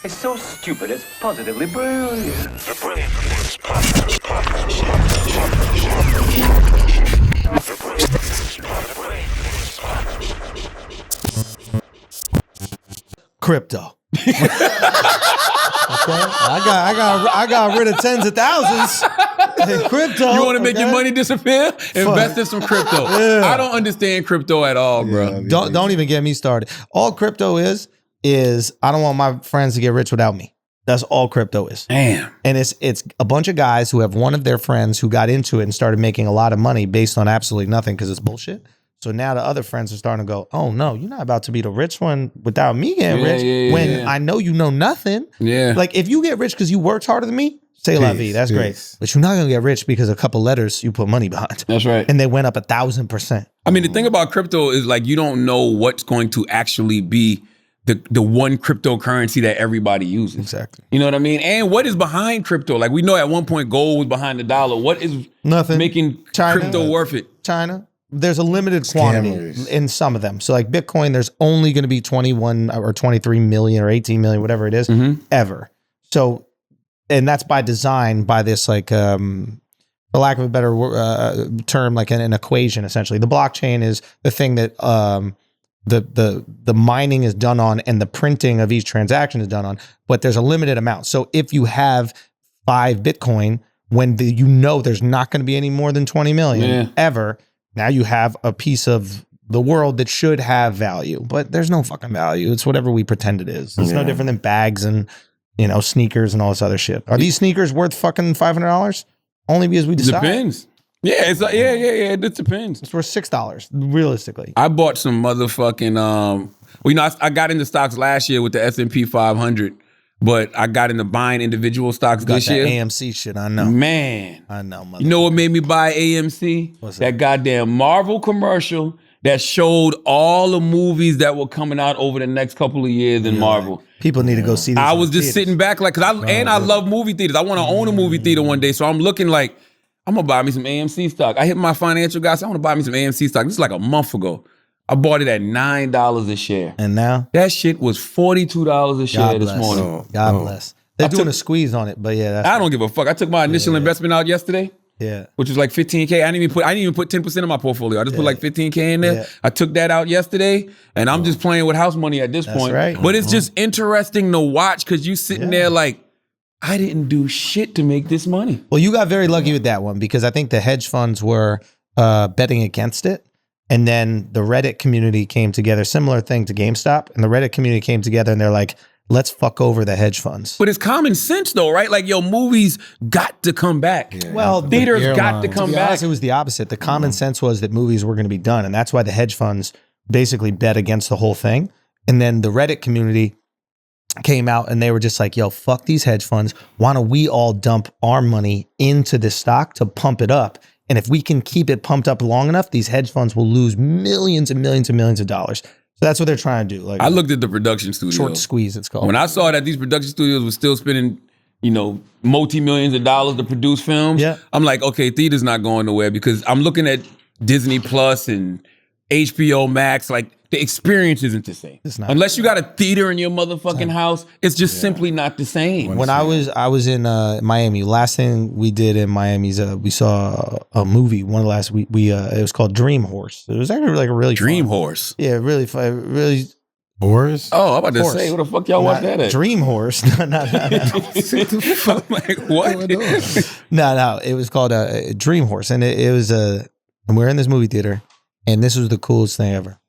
It's so stupid, it's positively brilliant. The Brilliant Idiots Podcast. Crypto. Okay. I got rid of tens of thousands. Crypto. You want to make your money disappear? Invest in some crypto. Yeah. I don't understand crypto at all, bro. Don't even get me started. All crypto is I don't want my friends to get rich without me. That's all crypto is. Damn. And it's a bunch of guys who have one of their friends who got into it and started making a lot of money based on absolutely nothing because it's bullshit. So now the other friends are starting to go, oh no, you're not about to be the rich one without me getting rich I know you know nothing. Yeah. Like if you get rich because you worked harder than me, say la vie, that's great. But you're not gonna get rich because a couple letters you put money behind. That's right. And they went up 1,000%. I mean, the thing about crypto is like you don't know what's going to actually be the one cryptocurrency that everybody uses. Exactly. You know what I mean? And what is behind crypto? Like we know at one point gold was behind the dollar. What is Nothing. making China. crypto worth it? China. There's a limited quantity in some of them. So like Bitcoin, there's only going to be 21 or 23 million or 18 million, whatever it is, ever. So, and that's by design by this like, for lack of a better term, like an equation essentially. The blockchain is the thing that the mining is done on and the printing of each transaction is done on, but there's a limited amount. So if you have 5 Bitcoin, when there's not going to be any more than 20 million ever, now you have a piece of the world that should have value, but there's no fucking value. It's whatever we pretend it is. It's no different than bags and, sneakers and all this other shit. Are these sneakers worth fucking $500? Only because we decide. Depends. Yeah, it's like, yeah. It depends. It's worth $6 realistically. I bought some motherfucking. I got into stocks last year with the S&P 500, but I got into buying individual stocks this year. AMC shit, I know. Man, I know. You know what made me buy AMC? What's that goddamn Marvel commercial that showed all the movies that were coming out over the next couple of years in Marvel. People need to go see this. I was just sitting back like, I love movie theaters. I want to own a movie theater one day, so I'm looking like, I'm gonna buy me some AMC stock. I hit my financial guy, so I want to buy me some AMC stock. This is like a month ago. I bought it at $9 a share. And now? That shit was $42 a share this morning. God bless. They're doing a squeeze on it, but yeah. I don't give a fuck. I took my initial investment out yesterday. Yeah. Which was like $15K. I didn't even put 10% of my portfolio. I just put like $15K in there. Yeah. I took that out yesterday, and I'm just playing with house money at this point. Right. But it's just interesting to watch because you sitting there like, I didn't do shit to make this money. Well, you got very lucky with that one because I think the hedge funds were betting against it. And then the Reddit community came together, similar thing to GameStop. And the Reddit community came together and they're like, let's fuck over the hedge funds. But it's common sense though, right? Like, movies got to come back. Yeah. Well, theaters got to come back. Honest, it was the opposite. The common sense was that movies were going to be done. And that's why the hedge funds basically bet against the whole thing. And then the Reddit community came out and they were just like, yo, fuck these hedge funds. Why don't we all dump our money into this stock to pump it up? And if we can keep it pumped up long enough, these hedge funds will lose millions and millions and millions of dollars. So that's what they're trying to do. Like, I looked at the production studios. Short squeeze, it's called. When I saw that these production studios were still spending, multi-millions of dollars to produce films, I'm like, okay, theater's not going nowhere because I'm looking at Disney Plus and HBO Max, like the experience isn't the same. Unless you got a theater in your motherfucking house, it's just simply not the same. When I was in Miami, last thing we did in Miami is we saw a movie. One of the last it was called Dream Horse. It was actually like a really Dream fun. Horse. Yeah, really fun. Really. Horse? Oh, I'm about to say, what the fuck y'all watch that at? Dream Horse. No. Like, what? No. It was called Dream Horse, and it was and we were in this movie theater, and this was the coolest thing ever.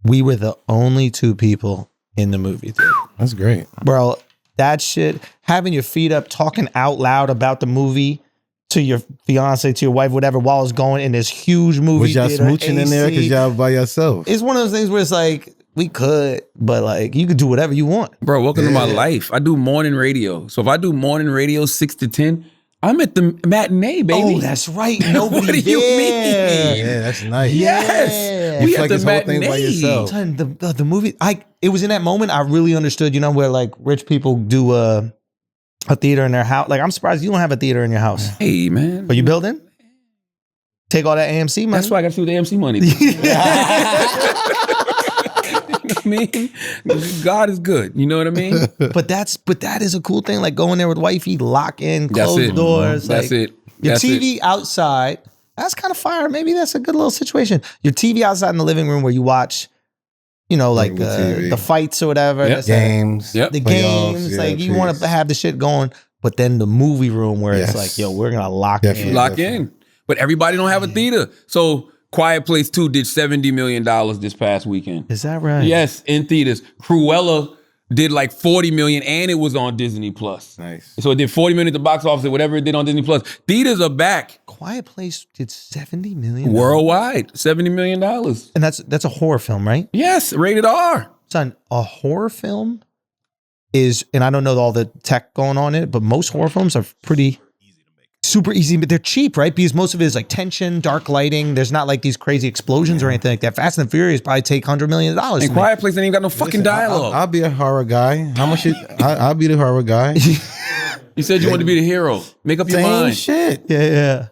We were the only 2 people in the movie theater. That's great. Bro, that shit, having your feet up, talking out loud about the movie to your fiance, to your wife, whatever, while it's going in this huge movie was y'all theater. smooching AC. in there because y'all by yourself? It's one of those things where it's like, we could, but like, you could do whatever you want. Bro, welcome to my life. I do morning radio. So if I do morning radio 6 to 10, I'm at the matinee, baby. Oh, that's right. Nobody What do you mean? Yeah, that's nice. Yes. We It's at like the this whole thing by matinee. yourself. The movie, it was in that moment I really understood, where like rich people do a theater in their house. Like, I'm surprised you don't have a theater in your house. Hey, man. Are you building? Take all that AMC money? That's why I got to see with the AMC money. I mean, God is good. You know what I mean? But that is a cool thing. Like going there with wifey, lock in, close doors. That's it. Your That's TV outside. That's kind of fire. Maybe that's a good little situation. Your TV outside in the living room where you watch, like the fights or whatever. Yep. Games. The games. Like you want to have the shit going. But then the movie room where it's like, yo, we're gonna lock in. Lock in. But everybody don't have a theater. So Quiet Place 2 did $70 million this past weekend. Is that right? Yes, in theaters. Cruella did like $40 million and it was on Disney Plus. Nice. So it did $40 million at the box office, whatever it did on Disney Plus. Theaters are back. Quiet Place did $70 million. Worldwide, $70 million. And that's a horror film, right? Yes, rated R. Son, a horror film is, and I don't know all the tech going on in it, but most horror films are pretty super easy, but they're cheap, right? Because most of it is like tension, dark lighting. There's not like these crazy explosions or anything like that. Fast and Furious probably take $100 million. And Quiet Place ain't even got no fucking dialogue. I'll be a horror guy. How much? I'll be the horror guy. You said you wanted to be the hero. Make up your mind. Shit. Yeah.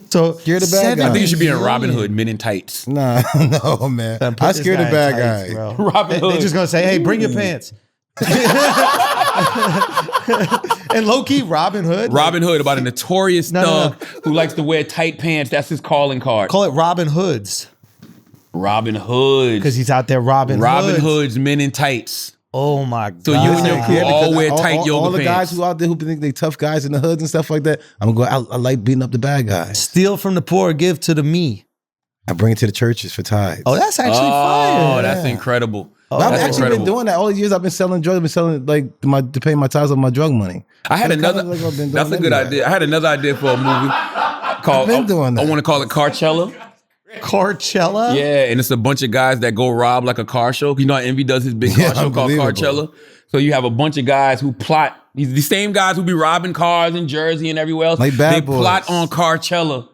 So Scare the bad guy. I think you should be in Robin Hood, Men in Tights. Nah, no, man. I scare the bad guy. Bro. Robin Hood. They're just gonna say, "Hey, bring your pants." And low key, Robin Hood. Robin Hood, about a notorious thug who likes to wear tight pants. That's his calling card. Call it Robin Hoods. Robin Hood. Because he's out there robbing Robin Hood's Men in Tights. Oh my God. So you and your crew all wear tight yoga all the pants. guys who out there who think they tough guys in the hoods and stuff like that, I'm going to go, I like beating up the bad guys. Steal from the poor, give to the me. I bring it to the churches for tithes. Oh, that's actually fire. Oh, that's incredible. I've That's actually incredible. been doing that all the years. I've been selling drugs. I've been selling to pay my tithes on my drug money. I had That's another. kinda like I've been That's a doing good anyway. idea. I had another idea for a movie called. been doing that. I want to call it Carcella. Carcella? Yeah, and it's a bunch of guys that go rob like a car show. You know how Envy does his big car show called unbelievable. Carcella? So you have a bunch of guys who plot. These the same guys who be robbing cars in Jersey and everywhere else. Like Bad they Boys. plot on Carcella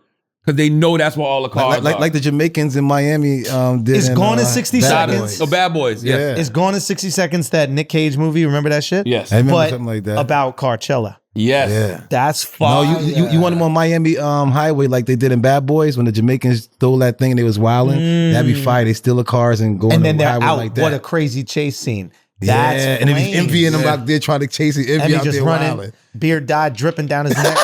because they know that's where all the cars are. Like the Jamaicans in Miami did. It's in, Gone in 60 Bad Seconds. Boys. Oh, Bad Boys. Yeah. Yeah. It's Gone in 60 Seconds, that Nick Cage movie. Remember that shit? Yes. I remember But something like that. about Carcella. Yes. Yeah. That's No, fire. you want them on Miami Highway like they did in Bad Boys when the Jamaicans stole that thing and they was wilding. That'd be fire. They steal the cars and go on And then the they're highway out. like that. What a crazy chase scene. yeah, That's and then he's flames. envying them out there trying to chase it. Envy Envy out just there running, wilding. beard dyed dripping down his neck.